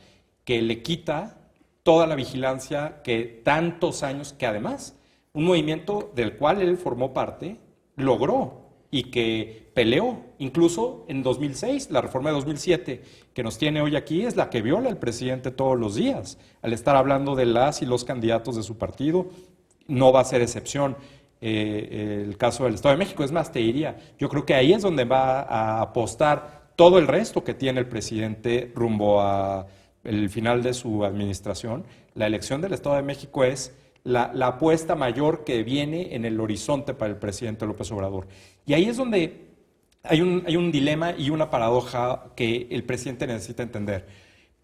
que le quita toda la vigilancia que tantos años, que además, un movimiento del cual él formó parte, logró y que peleó. Incluso en 2006, la reforma de 2007 que nos tiene hoy aquí es la que viola el presidente todos los días. Al estar hablando de las y los candidatos de su partido, no va a ser excepción el caso del Estado de México. Es más, te diría, yo creo que ahí es donde va a apostar todo el resto que tiene el presidente rumbo a el final de su administración. La elección del Estado de México es la apuesta mayor que viene en el horizonte para el presidente López Obrador. Y ahí es donde hay un dilema y una paradoja que el presidente necesita entender.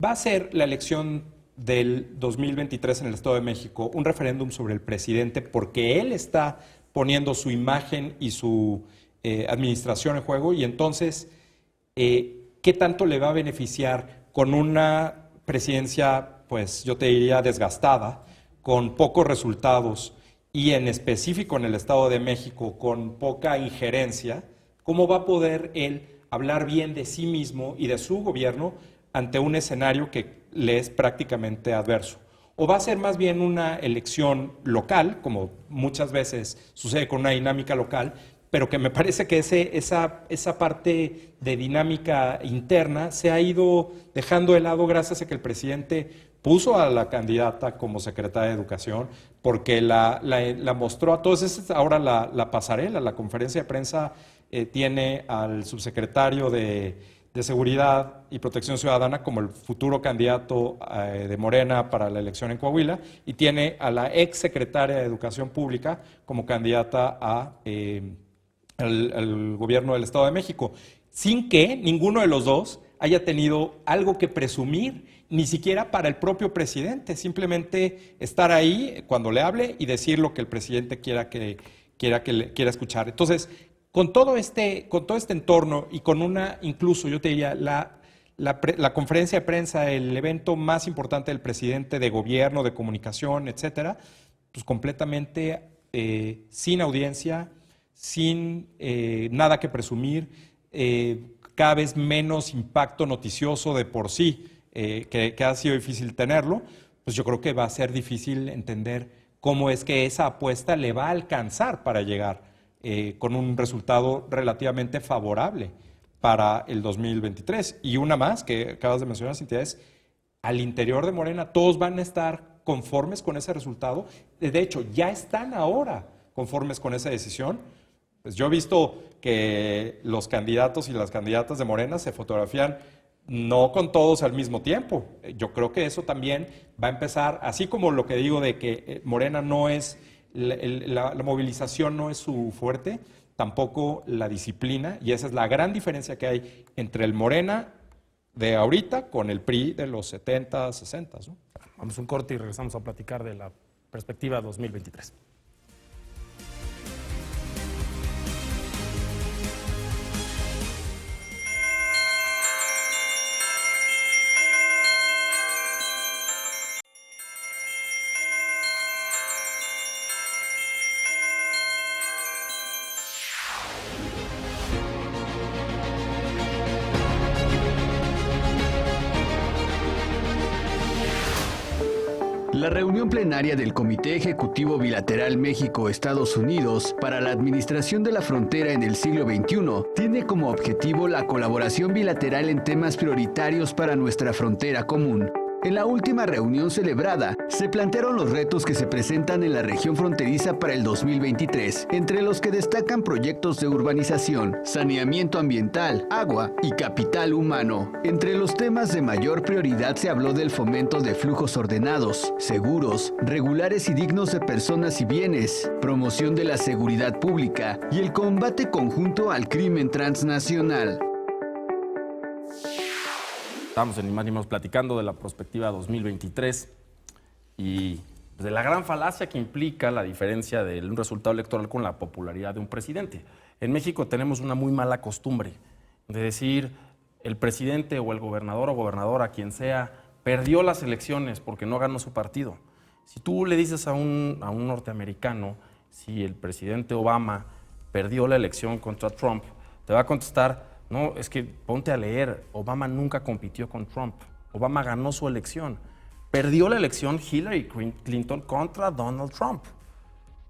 Va a ser la elección del 2023 en el Estado de México un referéndum sobre el presidente porque él está poniendo su imagen y su administración en juego, y entonces, ¿qué tanto le va a beneficiar con una presidencia, pues yo te diría, desgastada, con pocos resultados y en específico en el Estado de México con poca injerencia? ¿Cómo va a poder él hablar bien de sí mismo y de su gobierno ante un escenario que le es prácticamente adverso? ¿O va a ser más bien una elección local, como muchas veces sucede con una dinámica local, pero que me parece que esa parte de dinámica interna se ha ido dejando de lado gracias a que el presidente puso a la candidata como secretaria de Educación, porque la mostró a todos? Es ahora la pasarela, la conferencia de prensa tiene al subsecretario de Seguridad y Protección Ciudadana como el futuro candidato de Morena para la elección en Coahuila, y tiene a la ex secretaria de Educación Pública como candidata al gobierno del Estado de México, sin que ninguno de los dos haya tenido algo que presumir, ni siquiera para el propio presidente, simplemente estar ahí cuando le hable y decir lo que el presidente quiera escuchar. Entonces, con todo este entorno y con incluso yo te diría, la conferencia de prensa, el evento más importante del presidente de gobierno, de comunicación, etcétera, pues completamente sin audiencia, sin nada que presumir, cada vez menos impacto noticioso de por sí, que ha sido difícil tenerlo, pues yo creo que va a ser difícil entender cómo es que esa apuesta le va a alcanzar para llegar con un resultado relativamente favorable para el 2023. Y una más que acabas de mencionar, Cintia, es al interior de Morena todos van a estar conformes con ese resultado. De hecho, ya están ahora conformes con esa decisión. Pues yo he visto que los candidatos y las candidatas de Morena se fotografían no con todos al mismo tiempo. Yo creo que eso también va a empezar, así como lo que digo de que Morena no es, la movilización no es su fuerte, tampoco la disciplina, y esa es la gran diferencia que hay entre el Morena de ahorita con el PRI de los 70, 60. ¿no? Vamos a un corte y regresamos a platicar de la perspectiva 2023. La reunión plenaria del Comité Ejecutivo Bilateral México-Estados Unidos para la Administración de la Frontera en el siglo XXI tiene como objetivo la colaboración bilateral en temas prioritarios para nuestra frontera común. En la última reunión celebrada, se plantearon los retos que se presentan en la región fronteriza para el 2023, entre los que destacan proyectos de urbanización, saneamiento ambiental, agua y capital humano. Entre los temas de mayor prioridad se habló del fomento de flujos ordenados, seguros, regulares y dignos de personas y bienes, promoción de la seguridad pública y el combate conjunto al crimen transnacional. Estamos en Ni Más Ni Menos platicando de la perspectiva 2023 y de la gran falacia que implica la diferencia de un resultado electoral con la popularidad de un presidente. En México tenemos una muy mala costumbre de decir el presidente o el gobernador o gobernadora, quien sea, perdió las elecciones porque no ganó su partido. Si tú le dices a un norteamericano si el presidente Obama perdió la elección contra Trump, te va a contestar: no, es que ponte a leer, Obama nunca compitió con Trump, Obama ganó su elección. Perdió la elección Hillary Clinton contra Donald Trump.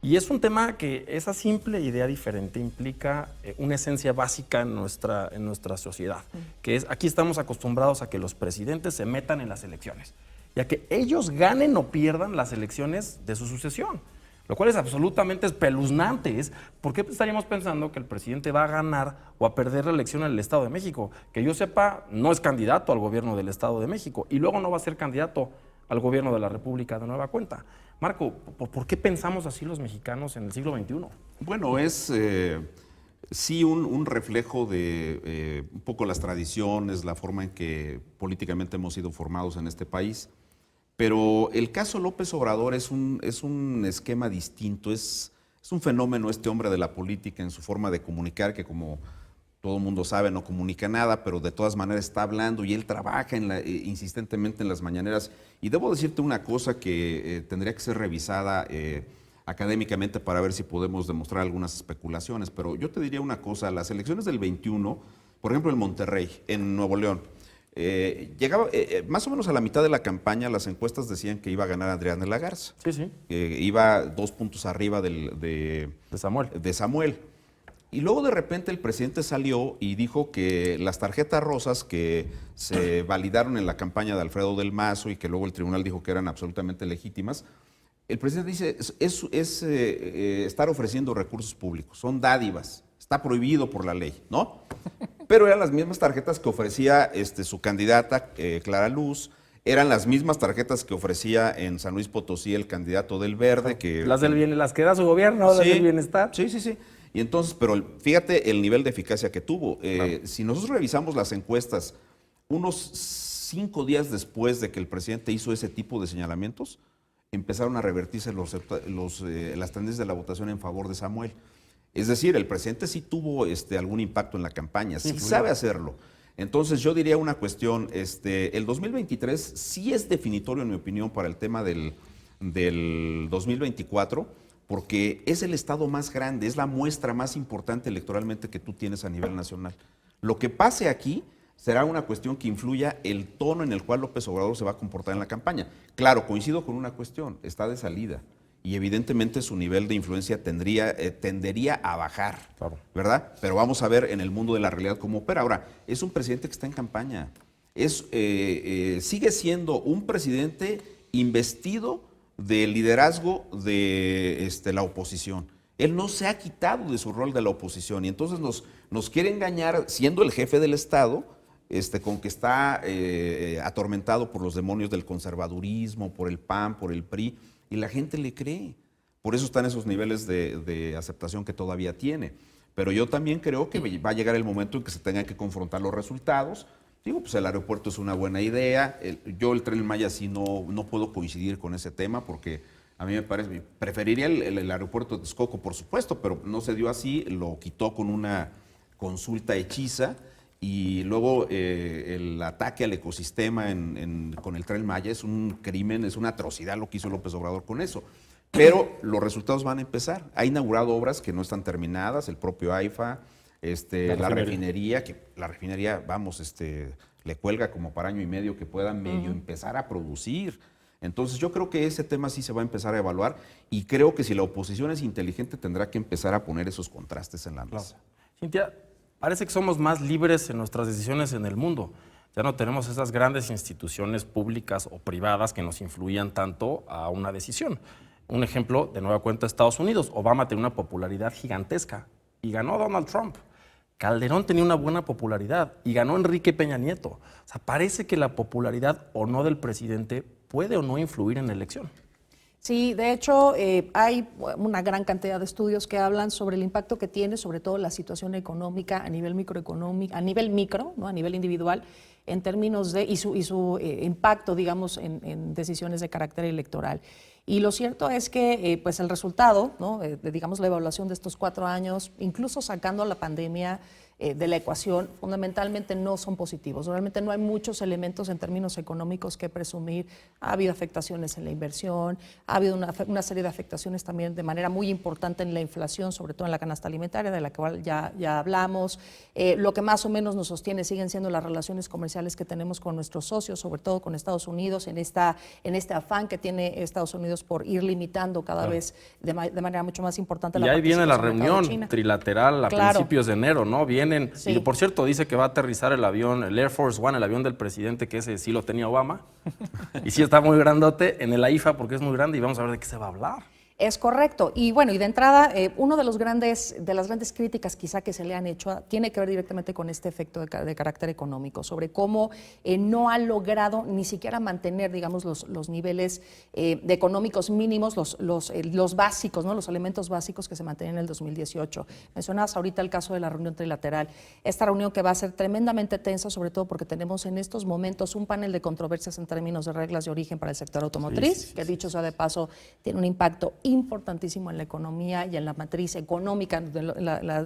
Y es un tema que esa simple idea diferente implica una esencia básica en nuestra sociedad, que es: aquí estamos acostumbrados a que los presidentes se metan en las elecciones y a que ellos ganen o pierdan las elecciones de su sucesión. Lo cual es absolutamente espeluznante. ¿Por qué estaríamos pensando que el presidente va a ganar o a perder la elección en el Estado de México? Que yo sepa, no es candidato al gobierno del Estado de México y luego no va a ser candidato al gobierno de la República de nueva cuenta. Marco, ¿por qué pensamos así los mexicanos en el siglo XXI? Bueno, es sí un reflejo de un poco las tradiciones, la forma en que políticamente hemos sido formados en este país. Pero el caso López Obrador es un esquema distinto, es un fenómeno este hombre de la política en su forma de comunicar, que como todo el mundo sabe no comunica nada, pero de todas maneras está hablando y él trabaja insistentemente en las mañaneras. Y debo decirte una cosa que tendría que ser revisada académicamente para ver si podemos demostrar algunas especulaciones, pero yo te diría una cosa: las elecciones del 21, por ejemplo en Monterrey, en Nuevo León, llegaba más o menos a la mitad de la campaña, las encuestas decían que iba a ganar Adrián de la Garza. Sí. Iba 2 puntos arriba de Samuel. Y luego de repente el presidente salió y dijo que las tarjetas rosas que se validaron en la campaña de Alfredo del Mazo y que luego el tribunal dijo que eran absolutamente legítimas, el presidente dice es estar ofreciendo recursos públicos, son dádivas, está prohibido por la ley, ¿no? Pero eran las mismas tarjetas que ofrecía su candidata, Clara Luz, eran las mismas tarjetas que ofrecía en San Luis Potosí el candidato del Verde. Las que da su gobierno, las del bienestar. Sí. Y entonces, pero fíjate el nivel de eficacia que tuvo. Claro. Si nosotros revisamos las encuestas, unos 5 días después de que el presidente hizo ese tipo de señalamientos, empezaron a revertirse las tendencias de la votación en favor de Samuel. Es decir, el presidente sí tuvo algún impacto en la campaña, sí sabe hacerlo. Entonces yo diría una cuestión, el 2023 sí es definitorio en mi opinión para el tema del 2024, porque es el estado más grande, es la muestra más importante electoralmente que tú tienes a nivel nacional. Lo que pase aquí será una cuestión que influya el tono en el cual López Obrador se va a comportar en la campaña. Claro, coincido con una cuestión, está de salida. Y evidentemente su nivel de influencia tendería a bajar, claro, ¿verdad? Pero vamos a ver en el mundo de la realidad cómo opera. Ahora, es un presidente que está en campaña. Sigue siendo un presidente investido del liderazgo de la oposición. Él no se ha quitado de su rol de la oposición y entonces nos quiere engañar siendo el jefe del Estado, con que está atormentado por los demonios del conservadurismo, por el PAN, por el PRI. Y la gente le cree. Por eso están esos niveles de aceptación que todavía tiene. Pero yo también creo que va a llegar el momento en que se tengan que confrontar los resultados. Digo, pues el aeropuerto es una buena idea. Yo el Tren Maya sí no puedo coincidir con ese tema porque a mí me parece, preferiría el aeropuerto de Texcoco, por supuesto, pero no se dio así, lo quitó con una consulta hechiza. Y luego el ataque al ecosistema con el Tren Maya es un crimen, es una atrocidad lo que hizo López Obrador con eso. Pero los resultados van a empezar. Ha inaugurado obras que no están terminadas, el propio AIFA, la refinería, vamos, le cuelga como para 1 año y medio que puedan medio empezar a producir. Entonces yo creo que ese tema sí se va a empezar a evaluar y creo que si la oposición es inteligente tendrá que empezar a poner esos contrastes en la mesa. Cintia, parece que somos más libres en nuestras decisiones en el mundo. Ya no tenemos esas grandes instituciones públicas o privadas que nos influían tanto a una decisión. Un ejemplo, de nueva cuenta, Estados Unidos. Obama tenía una popularidad gigantesca y ganó Donald Trump. Calderón tenía una buena popularidad y ganó Enrique Peña Nieto. O sea, parece que la popularidad o no del presidente puede o no influir en la elección. Sí, de hecho, hay una gran cantidad de estudios que hablan sobre el impacto que tiene, sobre todo la situación económica a nivel microeconómico, a nivel micro, ¿no? A nivel individual, en términos de, y su impacto, digamos, en decisiones de carácter electoral. Y lo cierto es que pues el resultado, ¿no? Digamos, la evaluación de estos 4 años, incluso sacando la pandemia de la ecuación, fundamentalmente no son positivos. Realmente no hay muchos elementos en términos económicos que presumir. Ha habido afectaciones en la inversión, ha habido una serie de afectaciones también de manera muy importante en la inflación, sobre todo en la canasta alimentaria, de la que ya hablamos. Lo que más o menos nos sostiene siguen siendo las relaciones comerciales que tenemos con nuestros socios, sobre todo con Estados Unidos, en este afán que tiene Estados Unidos por ir limitando cada vez de manera mucho más importante y la ahí viene la participación del mercado de reunión China. trilateral a principios de enero, ¿no? Vienen, Sí. y por cierto, dice que va a aterrizar el avión, el Air Force One, el avión del presidente, que ese sí lo tenía Obama, y sí está muy grandote, en el AIFA porque es muy grande, y vamos a ver de qué se va a hablar. Es correcto. Y bueno, y de entrada, uno de las grandes críticas quizá que se le han hecho tiene que ver directamente con este efecto de carácter económico, sobre cómo no ha logrado ni siquiera mantener, digamos, los niveles de económicos mínimos, los básicos, ¿no? Los elementos básicos que se mantenían en el 2018. Mencionabas ahorita el caso de la reunión trilateral. Esta reunión que va a ser tremendamente tensa, sobre todo porque tenemos en estos momentos un panel de controversias en términos de reglas de origen para el sector automotriz, que dicho sea de paso, tiene un impacto importantísimo en la economía y en la matriz económica de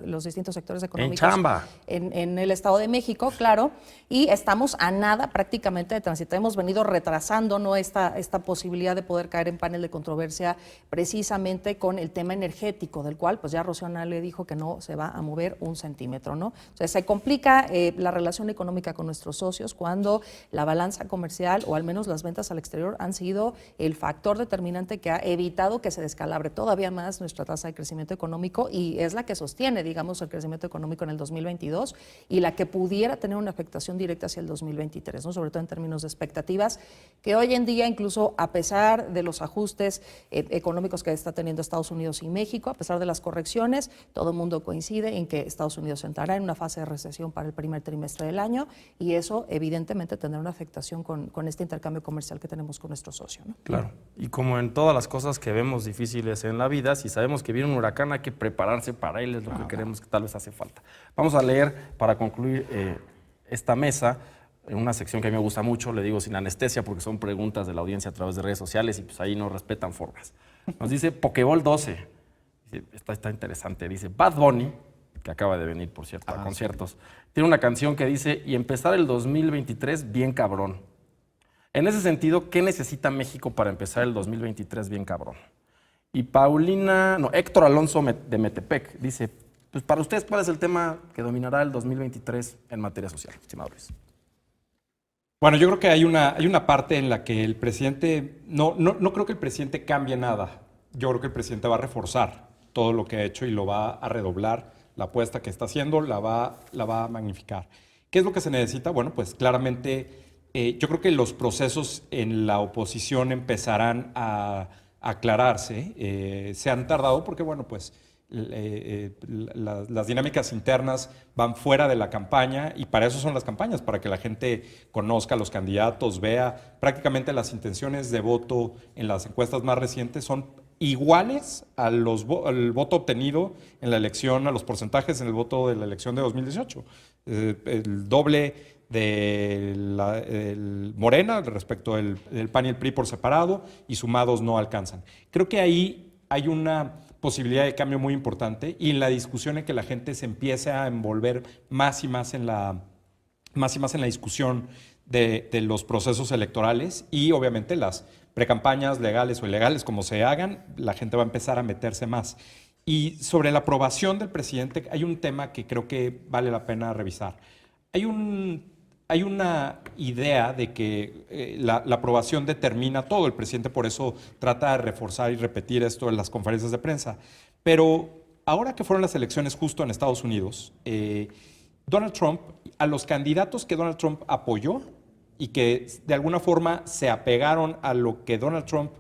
los distintos sectores económicos. En chamba. En el Estado de México, claro, y estamos a nada prácticamente de transitar. Hemos venido retrasando, ¿no? esta posibilidad de poder caer en panel de controversia precisamente con el tema energético, del cual pues ya Rocío Nale dijo que no se va a mover un centímetro, ¿no? O sea, se complica la relación económica con nuestros socios cuando la balanza comercial o al menos las ventas al exterior han sido el factor determinante que ha evitado que se descalabre todavía más nuestra tasa de crecimiento económico y es la que sostiene, digamos, el crecimiento económico en el 2022 y la que pudiera tener una afectación directa hacia el 2023, ¿no? Sobre todo en términos de expectativas, que hoy en día, incluso a pesar de los ajustes económicos que está teniendo Estados Unidos y México, a pesar de las correcciones, todo el mundo coincide en que Estados Unidos entrará en una fase de recesión para el primer trimestre del año y eso evidentemente tendrá una afectación con este intercambio comercial que tenemos con nuestro socio, ¿no? Claro. Y como en todas las cosas que vemos difíciles en la vida, si sabemos que viene un huracán hay que prepararse para él, es lo que queremos, que tal vez hace falta. Vamos a leer, para concluir esta mesa, en una sección que a mí me gusta mucho, le digo sin anestesia porque son preguntas de la audiencia a través de redes sociales y pues ahí no respetan formas. Nos dice Pokéball 12, está interesante, dice Bad Bunny, que acaba de venir, por cierto, a conciertos, tiene una canción que dice, y empezar el 2023 bien cabrón. En ese sentido, ¿qué necesita México para empezar el 2023 bien cabrón? Y Héctor Alonso de Metepec dice, pues para ustedes, ¿cuál es el tema que dominará el 2023 en materia social, estimado Luis? Bueno, yo creo que hay una parte en la que el presidente, no creo que el presidente cambie nada. Yo creo que el presidente va a reforzar todo lo que ha hecho y lo va a redoblar. La apuesta que está haciendo la va a magnificar. ¿Qué es lo que se necesita? Bueno, pues claramente yo creo que los procesos en la oposición empezarán a aclararse. Se han tardado porque, bueno, pues las dinámicas internas van fuera de la campaña y para eso son las campañas, para que la gente conozca a los candidatos, vea prácticamente las intenciones de voto en las encuestas más recientes son iguales al voto obtenido en la elección, a los porcentajes en el voto de la elección de 2018. El doble de Morena respecto del PAN y el PRI por separado y sumados no alcanzan. Creo que ahí hay una posibilidad de cambio muy importante y en la discusión en que la gente se empiece a envolver más y más en la discusión de los procesos electorales y obviamente las precampañas legales o ilegales, como se hagan, la gente va a empezar a meterse más. Y sobre la aprobación del presidente hay un tema que creo que vale la pena revisar. Hay un hay una idea de que la aprobación determina todo. El presidente por eso trata de reforzar y repetir esto en las conferencias de prensa. Pero ahora que fueron las elecciones justo en Estados Unidos, Donald Trump, a los candidatos que Donald Trump apoyó y que de alguna forma se apegaron a lo que Donald Trump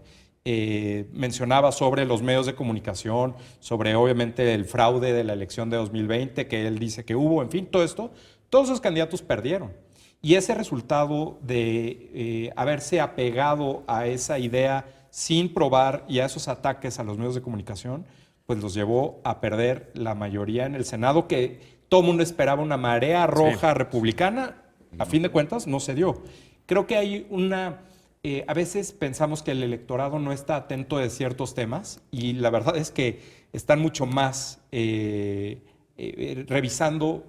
mencionaba sobre los medios de comunicación, sobre obviamente el fraude de la elección de 2020 que él dice que hubo, en fin, todo esto, todos esos candidatos perdieron. Y ese resultado de haberse apegado a esa idea sin probar y a esos ataques a los medios de comunicación, pues los llevó a perder la mayoría en el Senado, que todo el mundo esperaba una marea roja republicana, a fin de cuentas no se dio. Creo que hay una... a veces pensamos que el electorado no está atento de ciertos temas y la verdad es que están mucho más revisando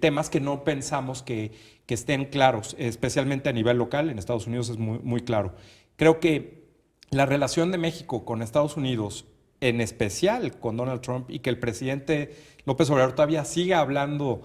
temas que no pensamos que estén claros, especialmente a nivel local. En Estados Unidos es muy claro. Creo que la relación de México con Estados Unidos, en especial con Donald Trump, y que el presidente López Obrador todavía siga hablando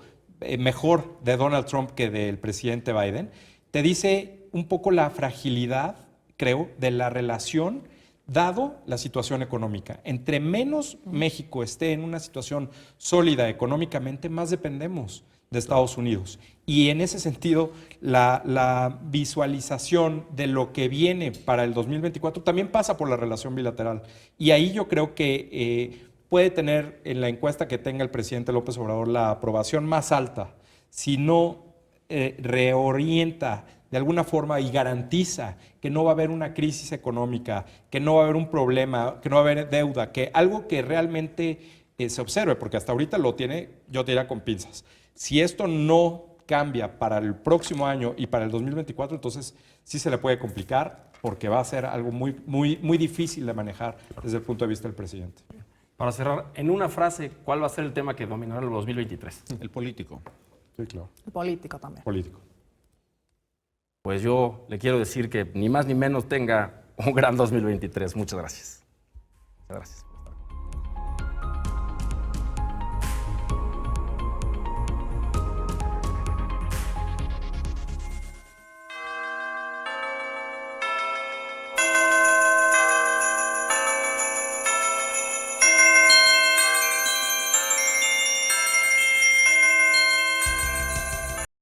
mejor de Donald Trump que del presidente Biden, te dice un poco la fragilidad, creo, de la relación dado la situación económica. Entre menos México esté en una situación sólida económicamente, más dependemos de Estados Unidos. Y en ese sentido, la visualización de lo que viene para el 2024 también pasa por la relación bilateral. Y ahí yo creo que puede tener en la encuesta que tenga el presidente López Obrador la aprobación más alta, si no reorienta de alguna forma y garantiza que no va a haber una crisis económica, que no va a haber un problema, que no va a haber deuda, que algo que realmente se observe, porque hasta ahorita lo tiene, yo te diría, con pinzas. Si esto no cambia para el próximo año y para el 2024, entonces sí se le puede complicar, porque va a ser algo muy difícil de manejar desde el punto de vista del presidente. Para cerrar, en una frase, ¿cuál va a ser el tema que dominará el 2023? El político. Sí, claro. El político también. Político. Pues yo le quiero decir que ni más ni menos tenga un gran 2023. Muchas gracias. Muchas gracias.